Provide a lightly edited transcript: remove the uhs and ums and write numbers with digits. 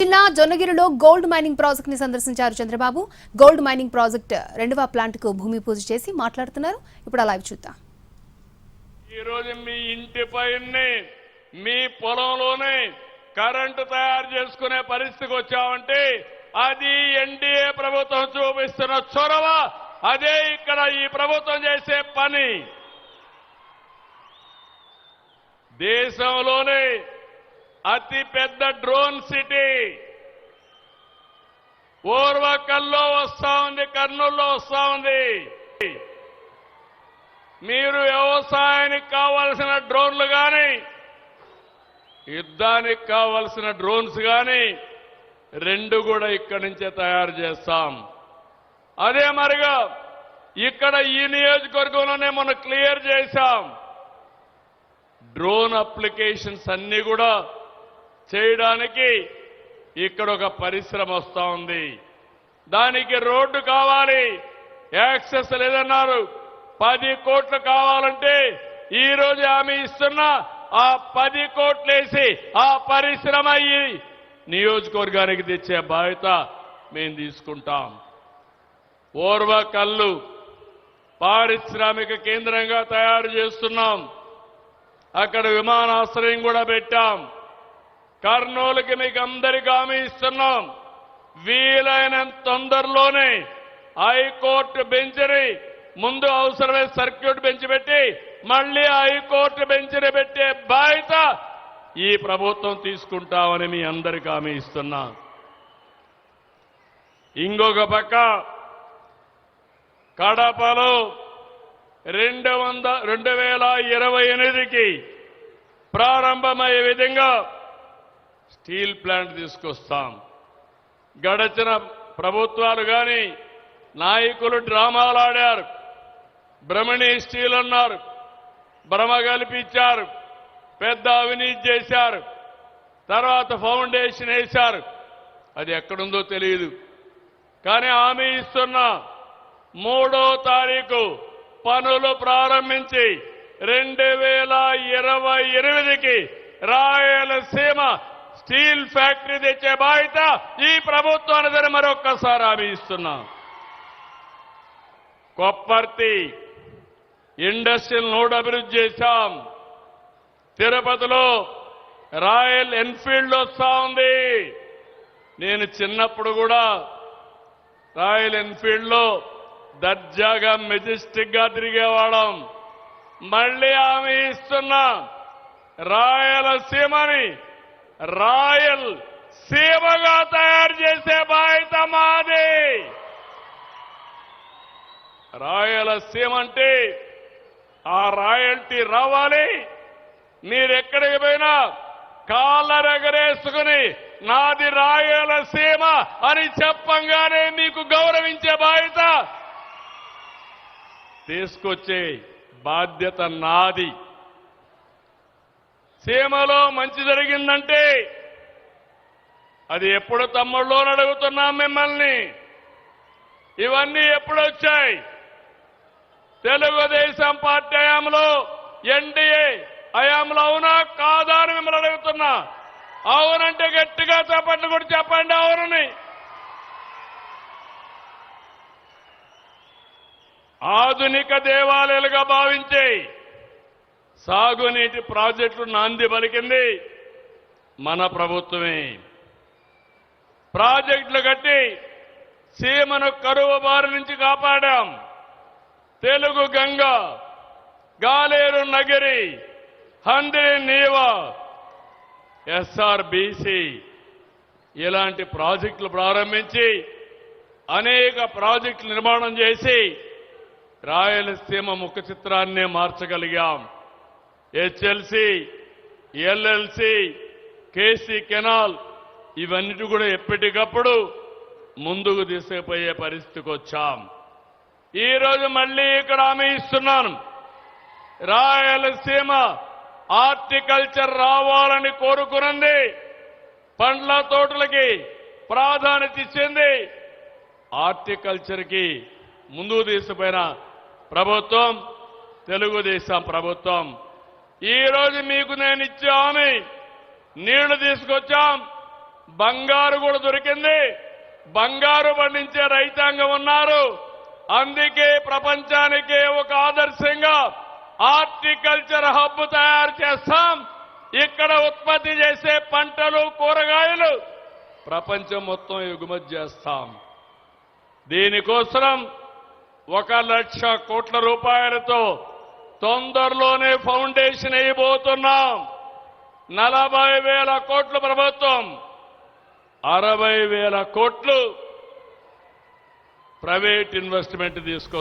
జిల్లా జొన్నగిరిలో gold mining project ని సందర్శించారు చంద్రబాబు. గోల్డ్ మైనింగ్ ప్రాజెక్ట్ రెండవ ప్లాంట్ కు భూమి పూజ చేసి మాట్లాడుతున్నారు. ఇప్పుడు లైవ్ చూద్దాం. ఈ రోజు మీ ఇంటి పైనే మీ పొలంలోనే కరెంటు తయారు చేసుకునే పరిస్థితికి వచ్చామంటే అది ఎన్డీఏ ప్రభుత్వం చూపిస్తున్న చొరవ. అదే ఇక్కడ ఈ ప్రభుత్వం చేసే పని. దేశంలోనే అతి పెద్ద డ్రోన్ సిటీ ఓర్వకల్లో వస్తా ఉంది, కర్నూలులో వస్తా ఉంది. మీరు వ్యవసాయానికి కావాల్సిన డ్రోన్లు కానీ యుద్ధానికి కావాల్సిన డ్రోన్స్ కానీ రెండు కూడా ఇక్కడి నుంచే తయారు చేస్తాం. అదే మరిగా ఇక్కడ ఈ నియోజకవర్గంలోనే మనం క్లియర్ చేశాం. డ్రోన్ అప్లికేషన్స్ అన్ని కూడా చేయడానికి ఇక్కడ ఒక పరిశ్రమ వస్తా ఉంది. దానికి రోడ్డు కావాలి, యాక్సెస్ లేదన్నారు. 10 కోట్లు కావాలంటే ఈ రోజు హామీ ఇస్తున్నా ఆ 10 కోట్లేసి ఆ పరిశ్రమ ఈ నియోజకవర్గానికి తెచ్చే బాధ్యత మేము తీసుకుంటాం. ఓర్వకల్లు పారిశ్రామిక కేంద్రంగా తయారు చేస్తున్నాం. అక్కడ విమానాశ్రయం కూడా పెట్టాం. కర్నూలుకి మీకు అందరికీ హామీ ఇస్తున్నాం. వీలైనంత తొందరలోనే హైకోర్టు బెంచ్ని ముందు అవసరమే సర్క్యూట్ బెంచ్ పెట్టి మళ్లీ హైకోర్టు బెంచ్ని పెట్టే బాధ్యత ఈ ప్రభుత్వం తీసుకుంటామని మీ అందరికీ హామీ ఇస్తున్నా. ఇంకొక పక్క కడపలో 2028కి ప్రారంభమయ్యే విధంగా స్టీల్ ప్లాంట్ తీసుకొస్తాం. గడచిన ప్రభుత్వాలు కానీ నాయకులు డ్రామాలు ఆడారు. బ్రహ్మణి స్టీల్ అన్నారు, భ్రమ కల్పించారు, పెద్ద అవినీతి చేశారు, తర్వాత ఫౌండేషన్ వేశారు. అది ఎక్కడుందో తెలియదు. కానీ హామీ ఇస్తున్నా 3వ తారీఖు పనులు ప్రారంభించి 2028కి రాయలసీమ స్టీల్ ఫ్యాక్టరీ తెచ్చే బాధ్యత ఈ ప్రభుత్వానికి మరొక్కసారి హామీ ఇస్తున్నా. కొప్పర్తి ఇండస్ట్రియల్ నోడ్ అభివృద్ధి చేశాం. తిరుపతిలో రాయల్ ఎన్ఫీల్డ్ వస్తా ఉంది. నేను చిన్నప్పుడు కూడా రాయల్ ఎన్ఫీల్డ్ లో దర్జాగా మెజెస్టిక్ గా తిరిగేవాళ్ళం. మళ్లీ హామీ ఇస్తున్నా రాయలసీమని రాయల్ సీమగా తయారు చేసే బాధ్యత మాది. రాయలసీమ అంటే ఆ రాయల్టీ రావాలి. మీరెక్కడికి పోయినా కాళ్ళరెగరేసుకుని నాది రాయలసీమ అని చెప్పంగానే మీకు గౌరవించే బాధ్యత తీసుకొచ్చే బాధ్యత నాది. సీమలో మంచి జరిగిందంటే అది ఎప్పుడు తమ్ముళ్ళో అడుగుతున్నాం మిమ్మల్ని. ఇవన్నీ ఎప్పుడు వచ్చాయి? తెలుగుదేశం పార్టీ హయాంలో, ఎన్డీఏ హయాంలో అవునా కాదా అని మిమ్మల్ని అడుగుతున్నా. అవునంటే గట్టిగా చెప్పండి, కూడా చెప్పండి అవునని. ఆధునిక దేవాలయాలుగా భావించే సాగునీటి ప్రాజెక్టులు నాంది పలికింది మన ప్రభుత్వమే. ప్రాజెక్టులు కట్టి సీమను కరువు బారి నుంచి కాపాడాం. తెలుగు గంగ, గాలేరు నగిరి, హంద్రి నీవా, ఎస్ఆర్బీసీ ఇలాంటి ప్రాజెక్టులు ప్రారంభించి అనేక ప్రాజెక్టులు నిర్మాణం చేసి రాయలసీమ ముఖ చిత్రాన్నే మార్చగలిగాం. హెచ్ఎల్సీ, ఎల్ఎల్సీ, కేసీ కెనాల్ ఇవన్నిటి కూడా ఎప్పటికప్పుడు ముందుకు తీసుకుపోయే పరిస్థితికి వచ్చాం. ఈ రోజు మళ్లీ ఇక్కడ హామీ ఇస్తున్నాను. రాయలసీమ హార్టికల్చర్ రావాలని కోరుకున్నది. పండ్ల తోటలకి ప్రాధాన్యత ఇచ్చింది. హార్టికల్చర్ కి ముందుకు తీసుకుపోయిన ప్రభుత్వం తెలుగుదేశం ప్రభుత్వం. ఈ రోజు మీకు నేను ఇచ్చే హామీ నీళ్లు తీసుకొచ్చాం, బంగారు కూడా దొరికింది. బంగారు పండించే రైతాంగం ఉన్నారు. అందుకే ప్రపంచానికే ఒక ఆదర్శంగా హార్టికల్చర్ హబ్ తయారు చేస్తాం. ఇక్కడ ఉత్పత్తి చేసే పంటలు, కూరగాయలు ప్రపంచం మొత్తం ఎగుమతి చేస్తాం. దీనికోసం 1,00,000 కోట్ల రూపాయలతో తొందరలోనే ఫౌండేషన్ వేయబోతున్నాం. 40,000 కోట్లు ప్రభుత్వం, 60,000 కోట్లు ప్రైవేట్ ఇన్వెస్ట్మెంట్ తీసుకో